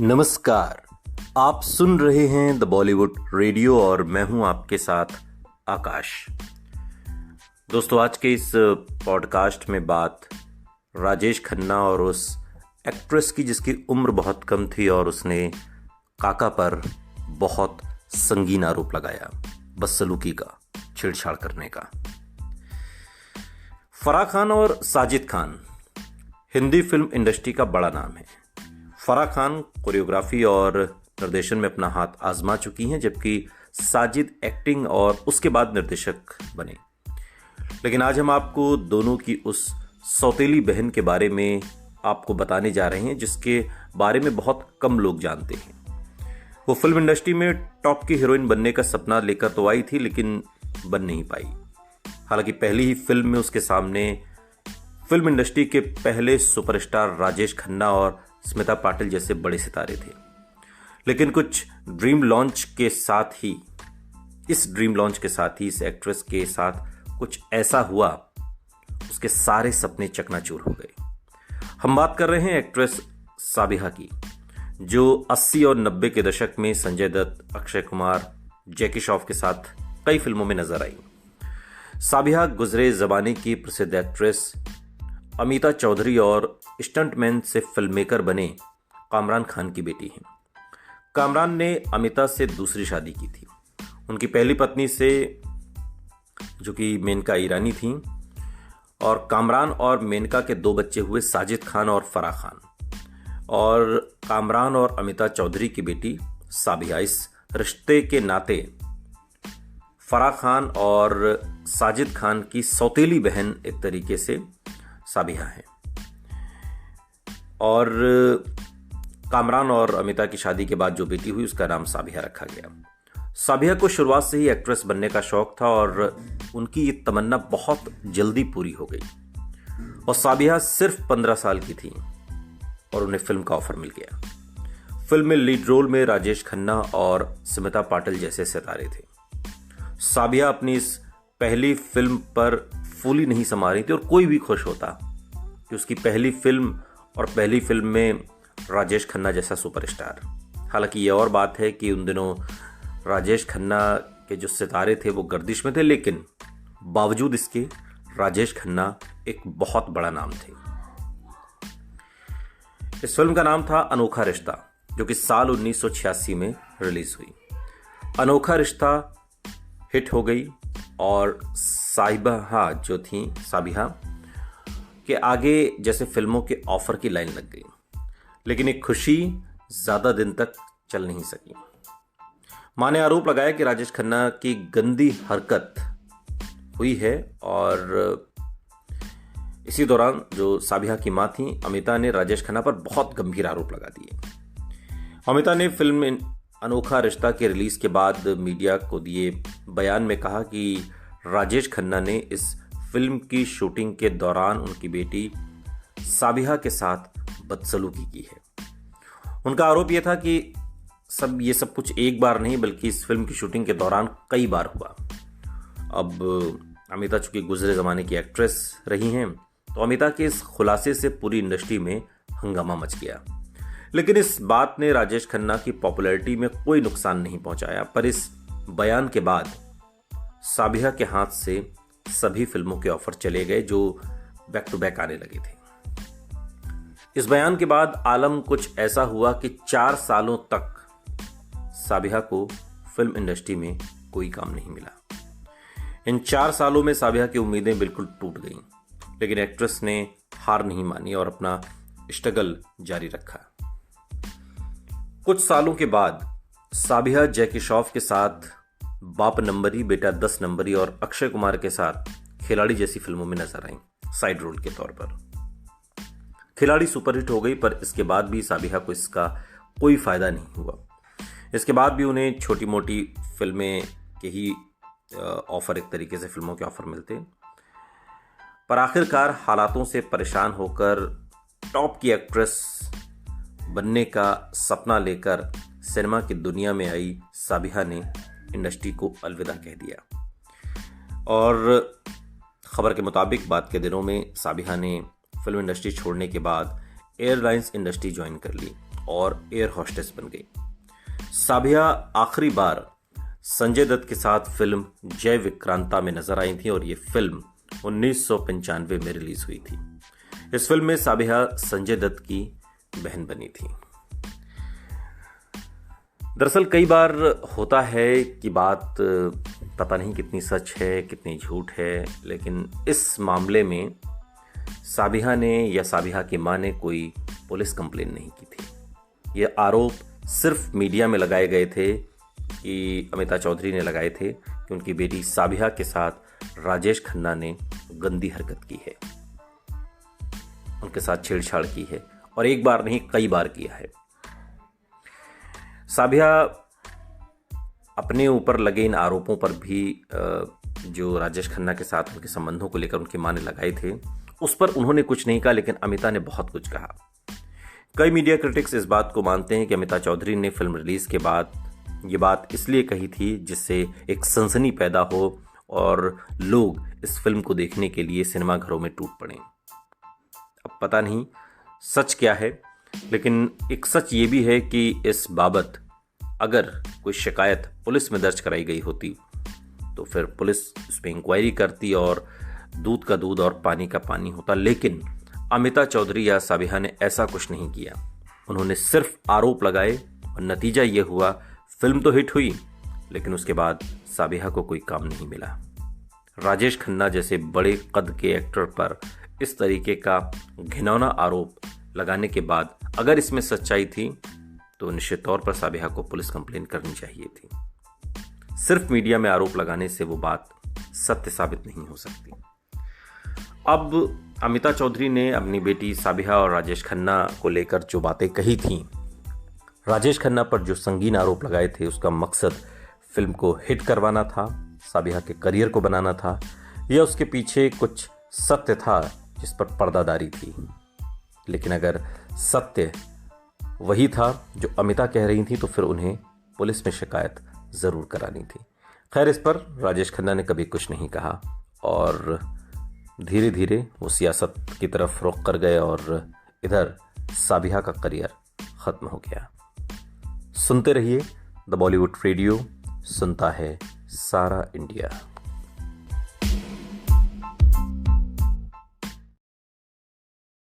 नमस्कार। आप सुन रहे हैं द बॉलीवुड रेडियो और मैं हूं आपके साथ आकाश। दोस्तों, आज के इस पॉडकास्ट में बात राजेश खन्ना और उस एक्ट्रेस की जिसकी उम्र बहुत कम थी और उसने काका पर बहुत संगीन आरोप लगाया, बदसलूकी का, छेड़छाड़ करने का। फराह खान और साजिद खान हिंदी फिल्म इंडस्ट्री का बड़ा नाम है। फराह खान कोरियोग्राफी और निर्देशन में अपना हाथ आजमा चुकी हैं, जबकि साजिद एक्टिंग और उसके बाद निर्देशक बने। लेकिन आज हम आपको दोनों की उस सौतेली बहन के बारे में आपको बताने जा रहे हैं जिसके बारे में बहुत कम लोग जानते हैं। वो फिल्म इंडस्ट्री में टॉप की हीरोइन बनने का सपना लेकर तो आई थी, लेकिन बन नहीं पाई। हालांकि पहली ही फिल्म में उसके सामने फिल्म इंडस्ट्री के पहले सुपरस्टार राजेश खन्ना और स्मिता पाटिल जैसे बड़े सितारे थे। लेकिन कुछ ड्रीम लॉन्च के साथ ही इस एक्ट्रेस के साथ कुछ ऐसा हुआ, उसके सारे सपने चकनाचूर हो गए। हम बात कर रहे हैं एक्ट्रेस साबिहा की, जो 80 और 90 के दशक में संजय दत्त, अक्षय कुमार, जैकी श्रॉफ के साथ कई फिल्मों में नजर आई। साबिहा गुजरे जमाने की प्रसिद्ध एक्ट्रेस अमिता चौधरी और स्टंटमैन से फिल्ममेकर बने कामरान खान की बेटी हैं। कामरान ने अमिता से दूसरी शादी की थी। उनकी पहली पत्नी से, जो कि मेनका ईरानी थी, और कामरान और मेनका के 2 बच्चे हुए, साजिद खान और फराह खान। और कामरान और अमिता चौधरी की बेटी साबिहा। इस रिश्ते के नाते फराह खान और साजिद खान की सौतेली बहन एक तरीके से साबिहा है। और कामरान और अमिता की शादी के बाद जो बेटी हुई उसका नाम साबिहा रखा गया। साबिहा को शुरुआत से ही एक्ट्रेस बनने का शौक था और उनकी ये तमन्ना बहुत जल्दी पूरी हो गई। और साबिहा सिर्फ 15 साल की थी और उन्हें फिल्म का ऑफर मिल गया। फिल्म में लीड रोल में राजेश खन्ना और स्मिता पाटिल जैसे सितारे थे। साबिहा अपनी इस पहली फिल्म पर फूली नहीं समा रही थी और कोई भी खुश होता कि उसकी पहली फिल्म में राजेश खन्ना जैसा सुपरस्टार। हालांकि ये और बात है कि उन दिनों राजेश खन्ना के जो सितारे थे वो गर्दिश में थे, लेकिन बावजूद इसके राजेश खन्ना एक बहुत बड़ा नाम थे। इस फिल्म का नाम था अनोखा रिश्ता, जो कि साल 1986 में रिलीज हुई। अनोखा रिश्ता हिट हो गई और साबिहा जो थी, साबिहा के आगे जैसे फिल्मों के ऑफर की लाइन लग गई। लेकिन एक खुशी ज्यादा दिन तक चल नहीं सकी। मां ने आरोप लगाया कि राजेश खन्ना की गंदी हरकत हुई है और इसी दौरान जो साबिहा की मां थी अमिता ने राजेश खन्ना पर बहुत गंभीर आरोप लगा दिए। अमिता ने फिल्म अनोखा रिश्ता के रिलीज के बाद मीडिया को दिए बयान में कहा कि राजेश खन्ना ने इस फिल्म की शूटिंग के दौरान उनकी बेटी साबिहा के साथ बदसलूकी की है। उनका आरोप यह था कि ये सब कुछ एक बार नहीं बल्कि इस फिल्म की शूटिंग के दौरान कई बार हुआ। अब अमिता चूंकि गुजरे जमाने की एक्ट्रेस रही हैं, तो अमिता के इस खुलासे से पूरी इंडस्ट्री में हंगामा मच गया। लेकिन इस बात ने राजेश खन्ना की पॉपुलैरिटी में कोई नुकसान नहीं पहुंचाया। पर इस बयान के बाद साबिहा के हाथ से सभी फिल्मों के ऑफर चले गए जो बैक टू बैक आने लगे थे। इस बयान के बाद आलम कुछ ऐसा हुआ कि 4 सालों तक साबिहा को फिल्म इंडस्ट्री में कोई काम नहीं मिला। इन 4 सालों में साबिहा की उम्मीदें बिल्कुल टूट गईं, लेकिन एक्ट्रेस ने हार नहीं मानी और अपना स्ट्रगल जारी रखा। कुछ सालों के बाद साबिहा जैकी श्रॉफ के साथ बाप नंबरी, बेटा 10 नंबरी और अक्षय कुमार के साथ खिलाड़ी जैसी फिल्मों में नजर आई, साइड रोल के तौर पर। खिलाड़ी सुपरहिट हो गई, पर इसके बाद भी साबिहा को इसका कोई फायदा नहीं हुआ। इसके बाद भी उन्हें छोटी मोटी फिल्में के ही ऑफर, एक तरीके से फिल्मों के ऑफर मिलते। पर आखिरकार हालातों से परेशान होकर टॉप की एक्ट्रेस बनने का सपना लेकर सिनेमा की दुनिया में आई साबिहा ने इंडस्ट्री को अलविदा कह दिया। और खबर के मुताबिक बाद के दिनों में साबिहा ने फिल्म इंडस्ट्री छोड़ने के बाद एयरलाइंस इंडस्ट्री ज्वाइन कर ली और एयर होस्टेस बन गई। साबिया आखिरी बार संजय दत्त के साथ फिल्म जय विक्रांता में नजर आई थी और ये फिल्म 1995 में रिलीज हुई थी। इस फिल्म में साबिया संजय दत्त की बहन बनी थी। दरअसल कई बार होता है कि बात पता नहीं कितनी सच है कितनी झूठ है, लेकिन इस मामले में साबिया ने या साबिया की मां ने कोई पुलिस कंप्लेन नहीं की थी। ये आरोप सिर्फ मीडिया में लगाए गए थे कि अमिता चौधरी ने लगाए थे कि उनकी बेटी साबिया के साथ राजेश खन्ना ने गंदी हरकत की है, उनके साथ छेड़छाड़ की है, और एक बार नहीं कई बार किया है। साबिया अपने ऊपर लगे इन आरोपों पर भी जो राजेश खन्ना के साथ उनके संबंधों को लेकर उनकी मां ने लगाए थे, उस पर उन्होंने कुछ नहीं कहा, लेकिन अमिता ने बहुत कुछ कहा। कई मीडिया क्रिटिक्स इस बात को मानते हैं कि अमिता चौधरी ने फिल्म रिलीज के बाद ये बात इसलिए कही थी जिससे एक सनसनी पैदा हो और लोग इस फिल्म को देखने के लिए सिनेमाघरों में टूट पड़े। अब पता नहीं सच क्या है, लेकिन एक सच ये भी है कि इस बाबत अगर कोई शिकायत पुलिस में दर्ज कराई गई होती तो फिर पुलिस उस पर इंक्वायरी करती और दूध का दूध और पानी का पानी होता। लेकिन अमिता चौधरी या साबिया ने ऐसा कुछ नहीं किया। उन्होंने सिर्फ आरोप लगाए और नतीजा ये हुआ, फिल्म तो हिट हुई लेकिन उसके बाद साबिया को कोई काम नहीं मिला। राजेश खन्ना जैसे बड़े कद के एक्टर पर इस तरीके का घिनौना आरोप लगाने के बाद अगर इसमें सच्चाई थी तो निश्चित तौर पर साबिया को पुलिस कंप्लेन करनी चाहिए थी। सिर्फ मीडिया में आरोप लगाने से वो बात सत्य साबित नहीं हो सकती। अब अमिता चौधरी ने अपनी बेटी साबिया और राजेश खन्ना को लेकर जो बातें कही थीं, राजेश खन्ना पर जो संगीन आरोप लगाए थे, उसका मकसद फिल्म को हिट करवाना था, साबिया के करियर को बनाना था, या उसके पीछे कुछ सत्य था जिस पर पर्दादारी थी। लेकिन अगर सत्य वही था जो अमिता कह रही थी तो फिर उन्हें पुलिस में शिकायत जरूर करानी थी। खैर, इस पर राजेश खन्ना ने कभी कुछ नहीं कहा और धीरे धीरे वो सियासत की तरफ रुख कर गए और इधर साबिया का करियर खत्म हो गया। सुनते रहिए द बॉलीवुड रेडियो, सुनता है सारा इंडिया।